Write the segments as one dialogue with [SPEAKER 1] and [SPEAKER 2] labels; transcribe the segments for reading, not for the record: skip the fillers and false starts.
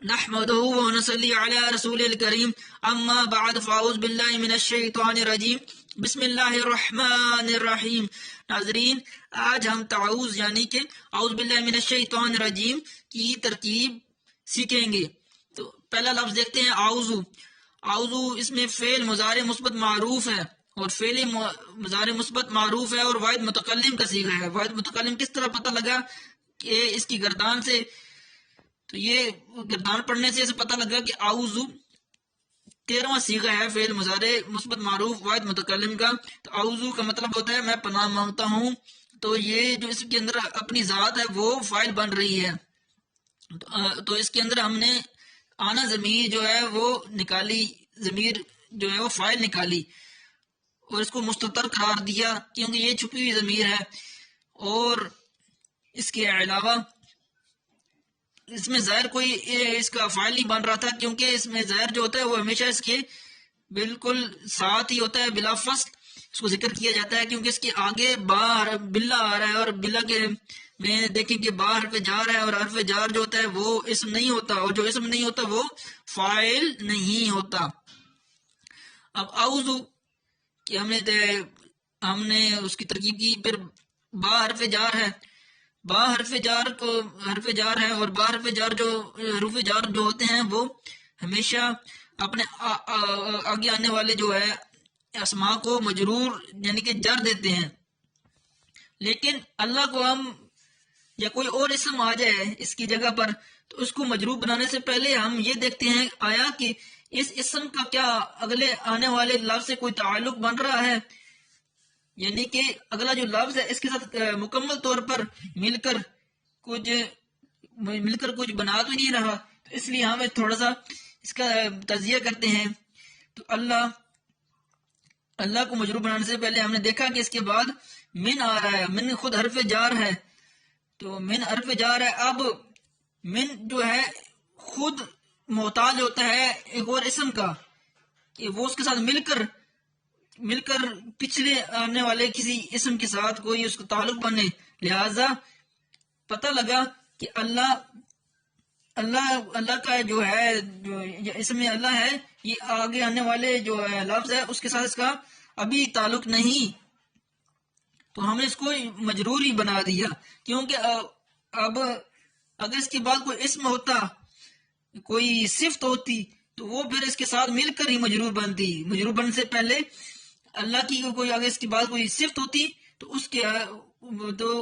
[SPEAKER 1] نحمده ونصلي على رسول الكريم اما بعد فاعوذ باللہ من الشیطان الرجیم بسم اللہ الرحمن الرحیم۔ ناظرین، آج ہم تعوذ یعنی کہ اعوذ باللہ من الشیطان الرجیم کی ترکیب سیکھیں گے۔ تو پہلا لفظ دیکھتے ہیں اعوذ۔ اعوذ اس میں فعل مضارع مثبت معروف ہے، اور فعل مضارع مثبت معروف ہے اور واحد متکلم کا صیغہ ہے۔ واحد متکلم کس طرح پتہ لگا کہ اس کی گردان سے، تو یہ گردان پڑھنے سے پتہ لگا کہ اعوذ 13واں صیغہ ہے فعل مضارع مثبت معروف واحد متکلم کا۔ تو اعوذ کا مطلب ہوتا ہے میں پناہ مانگتا ہوں، تو یہ جو اس کے اندر اپنی ذات ہے وہ فاعل بن رہی ہے۔ تو اس کے اندر ہم نے آنا ضمیر جو ہے وہ نکالی، ضمیر جو ہے وہ فاعل نکالی اور اس کو مستتر قرار دیا کیونکہ یہ چھپی ہوئی ضمیر ہے۔ اور اس کے علاوہ اس میں ظاہر کوئی اس کا فاعل نہیں بن رہا تھا، کیونکہ اس میں ظاہر جو ہوتا ہے وہ ہمیشہ اس کے بالکل ساتھ ہی ہوتا ہے، بلا فصل اس کو ذکر کیا جاتا ہے، کیونکہ اس کے آگے با بلا آ رہا ہے، اور بلا کے میں دیکھیں کہ با حرف جار ہے، اور حرف جار جو ہوتا ہے وہ اسم نہیں ہوتا، اور جو اسم نہیں ہوتا وہ فاعل نہیں ہوتا۔ اب اعوذ کہ ہم نے اس کی ترکیب کی، پھر با حرف جار ہے، با حرف جار ہے، اور با حرف جار جو حروف جار جو ہوتے ہیں وہ ہمیشہ اپنے آگے آنے والے جو ہے اسماء کو مجرور یعنی کہ جر دیتے ہیں۔ لیکن اللہ کو ہم یا کوئی اور اسم آ جائے اس کی جگہ پر، تو اس کو مجرور بنانے سے پہلے ہم یہ دیکھتے ہیں آیا کہ اس اسم کا کیا اگلے آنے والے لفظ سے کوئی تعلق بن رہا ہے، یعنی کہ اگلا جو لفظ ہے اس کے ساتھ مکمل طور پر مل کر کچھ بنا تو نہیں رہا۔ تو اس لیے ہم تھوڑا سا اس کا تجزیہ کرتے ہیں۔ تو اللہ کو مجرور بنانے سے پہلے ہم نے دیکھا کہ اس کے بعد من آ رہا ہے، من خود حرف جار ہے، تو من حرف جار ہے۔ اب من جو ہے خود محتاج ہوتا ہے ایک اور اسم کا کہ وہ اس کے ساتھ مل کر پچھلے آنے والے کسی اسم کے ساتھ کوئی اس کو تعلق بنے، لہذا پتہ لگا کہ اللہ کا جو ہے جو اسم اللہ ہے، یہ آگے آنے والے جو لفظ ہے اس کے ساتھ اس کا ابھی تعلق نہیں، تو ہم نے اس کو مجرور ہی بنا دیا، کیونکہ اب اگر اس کے بعد کوئی اسم ہوتا، کوئی صفت ہوتی، تو وہ پھر اس کے ساتھ مل کر ہی مجرور بنتی۔ مجرور بننے سے پہلے اللہ کی کوئی اگر اس کے بعد کوئی صفت ہوتی تو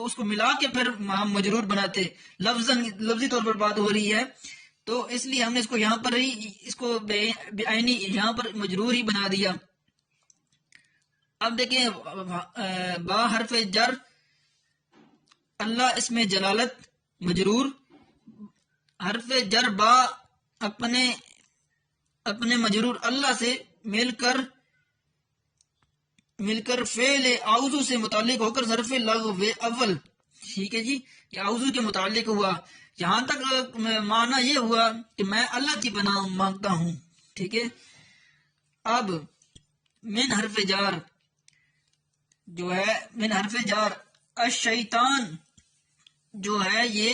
[SPEAKER 1] اس کو ملا کے پھر ہم مجرور بناتے۔ لفظی طور پر بات ہو رہی ہے، تو اس لیے ہم نے اس کو یہاں پر ہی اس کو بعینی یہاں پر مجرور ہی بنا دیا۔ اب دیکھیں با حرف جر، اللہ اس میں جلالت مجرور، حرف جر با اپنے مجرور اللہ سے مل کر فعل اعوذ سے متعلق ہو کر ظرف لغو اول، ٹھیک ہے جی، یہ اعوذ کے متعلق ہوا۔ یہاں تک معنی یہ ہوا کہ میں اللہ کی پناہ مانگتا ہوں، ٹھیک ہے۔ اب من حرف جار جو ہے، من حرف جار الشیطان جو ہے یہ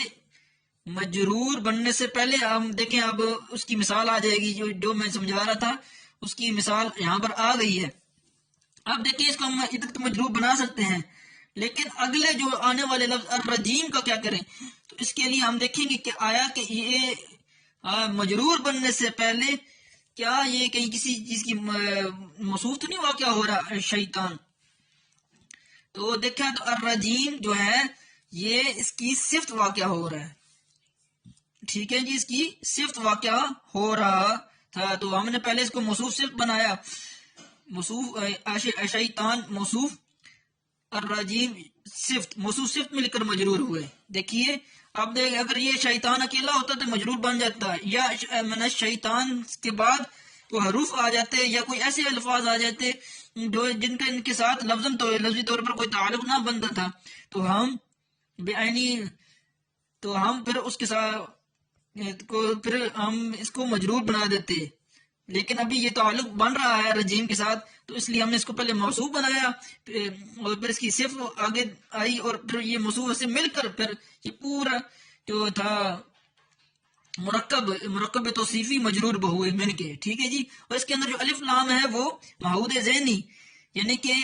[SPEAKER 1] مجرور بننے سے پہلے ہم دیکھیں، اب اس کی مثال آ جائے گی، جو میں سمجھا رہا تھا اس کی مثال یہاں پر آ گئی ہے۔ اب دیکھیں اس کو ہم ادھر تو مجرور بنا سکتے ہیں، لیکن اگلے جو آنے والے لفظ الرجیم کا کیا کریں؟ تو اس کے لیے ہم دیکھیں گے کہ آیا کہ یہ مجرور بننے سے پہلے کیا یہ کہیں کسی چیز کی موصوف تو نہیں واقع ہو رہا شیطان؟ تو دیکھیں تو الرجیم جو ہے یہ اس کی صفت واقع ہو رہا ہے، ٹھیک ہے جی، اس کی صفت واقع ہو رہا تھا، تو ہم نے پہلے اس کو موصوف صفت بنایا، موصوف شیطان موصوف، الرجیم صفت، موصوف صفت مل کر مجرور ہوئے۔ دیکھیے اب اگر یہ شیطان اکیلا ہوتا تو مجرور بن جاتا، یا من الشیطان کے بعد کوئی حروف آ جاتے یا کوئی ایسے الفاظ آ جاتے جو جن کا ان کے ساتھ لفظی طور پر کوئی تعلق نہ بنتا تھا، تو ہم پھر اس کے ساتھ پھر ہم اس کو مجرور بنا دیتے، لیکن ابھی یہ تعلق بن رہا ہے رجیم کے ساتھ، تو اس لیے ہم نے اس کو پہلے موصوف بنایا، اور پھر اس کی صفت آگے آئی، اور پھر یہ موصوف سے مل کر پھر یہ پورا جو تھا مرکب توصیفی مجرور بہوئے من کے، ٹھیک ہے جی. اور اس کے اندر جو الف لام ہے وہ معہود ذہنی، یعنی کہ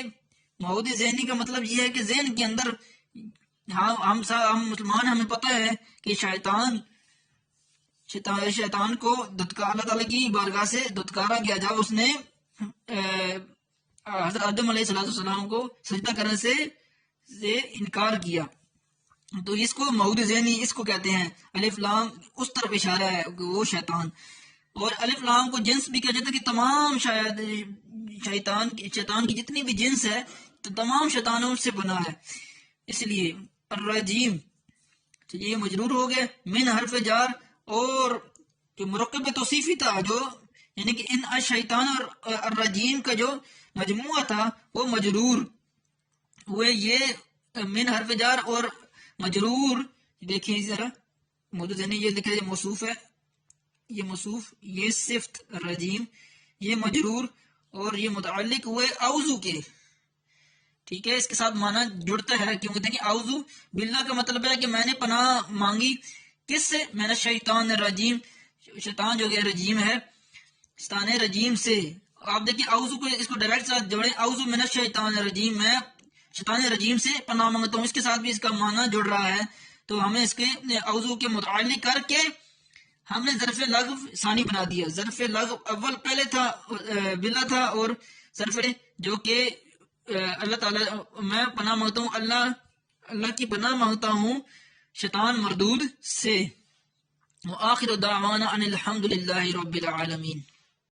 [SPEAKER 1] معہود ذہنی کا مطلب یہ ہے کہ ذہن کے اندر ہم مسلمان ہمیں پتہ ہے کہ شیطان کو اللہ تعالیٰ کی بارگاہ سے دھتکارا گیا جب اس نے حضرت آدم علیہ السلام کو سجدہ کرنے سے انکار کیا. تو اس کو معہود ذہنی اس کو کہتے ہیں. الف لام اس طرف اشارہ ہے وہ شیطان. اور الف لام کو جنس بھی کہا جاتا ہے کہ تمام شیطان کی جتنی بھی جنس ہے تو تمام شیطانوں سے بنا ہے. اس لیے الرجیم یہ مجرور ہو گئے. من حرف جار، اور جو مرکب توصیفی تھا جو یعنی کہ ان الشیطان اور الرجیم کا جو مجموعہ تھا وہ مجرور ہوئے. یہ من حرف جار اور مجرور دیکھیں ذرا یہ لکھا ہے موصوف ہے، یہ موصوف، یہ صفت الرجیم، یہ مجرور اور یہ متعلق ہوئے اعوذ کے. ٹھیک ہے، اس کے ساتھ معنی جڑتا ہے کیونکہ دیکھیں اعوذ باللہ کا مطلب ہے کہ میں نے پناہ مانگی کس سے؟ میں نے شیطان الرجیم، شیطان جو کہ رجیم ہے، شیطان رجیم سے. آپ دیکھیں اعوذ کو اس کو ڈائریکٹ ساتھ جوڑیں، اعوذ من الشیطان الرجیم، میں شیطان رجیم سے پناہ مانگتا ہوں. اس کے ساتھ بھی اس کا معنی جڑ رہا ہے، تو ہمیں اس کے اعوذ کے متعلق کر کے ہم نے ظرف لغو ثانی بنا دیا. ظرف لغو اول پہلے تھا بلا تھا، اور ظرف جو کہ اللہ تعالیٰ میں پناہ مانگتا ہوں، اللہ کی پناہ مانگتا ہوں شیطان مردود سے. وآخر دعوانا ان الحمد للہ رب العالمین.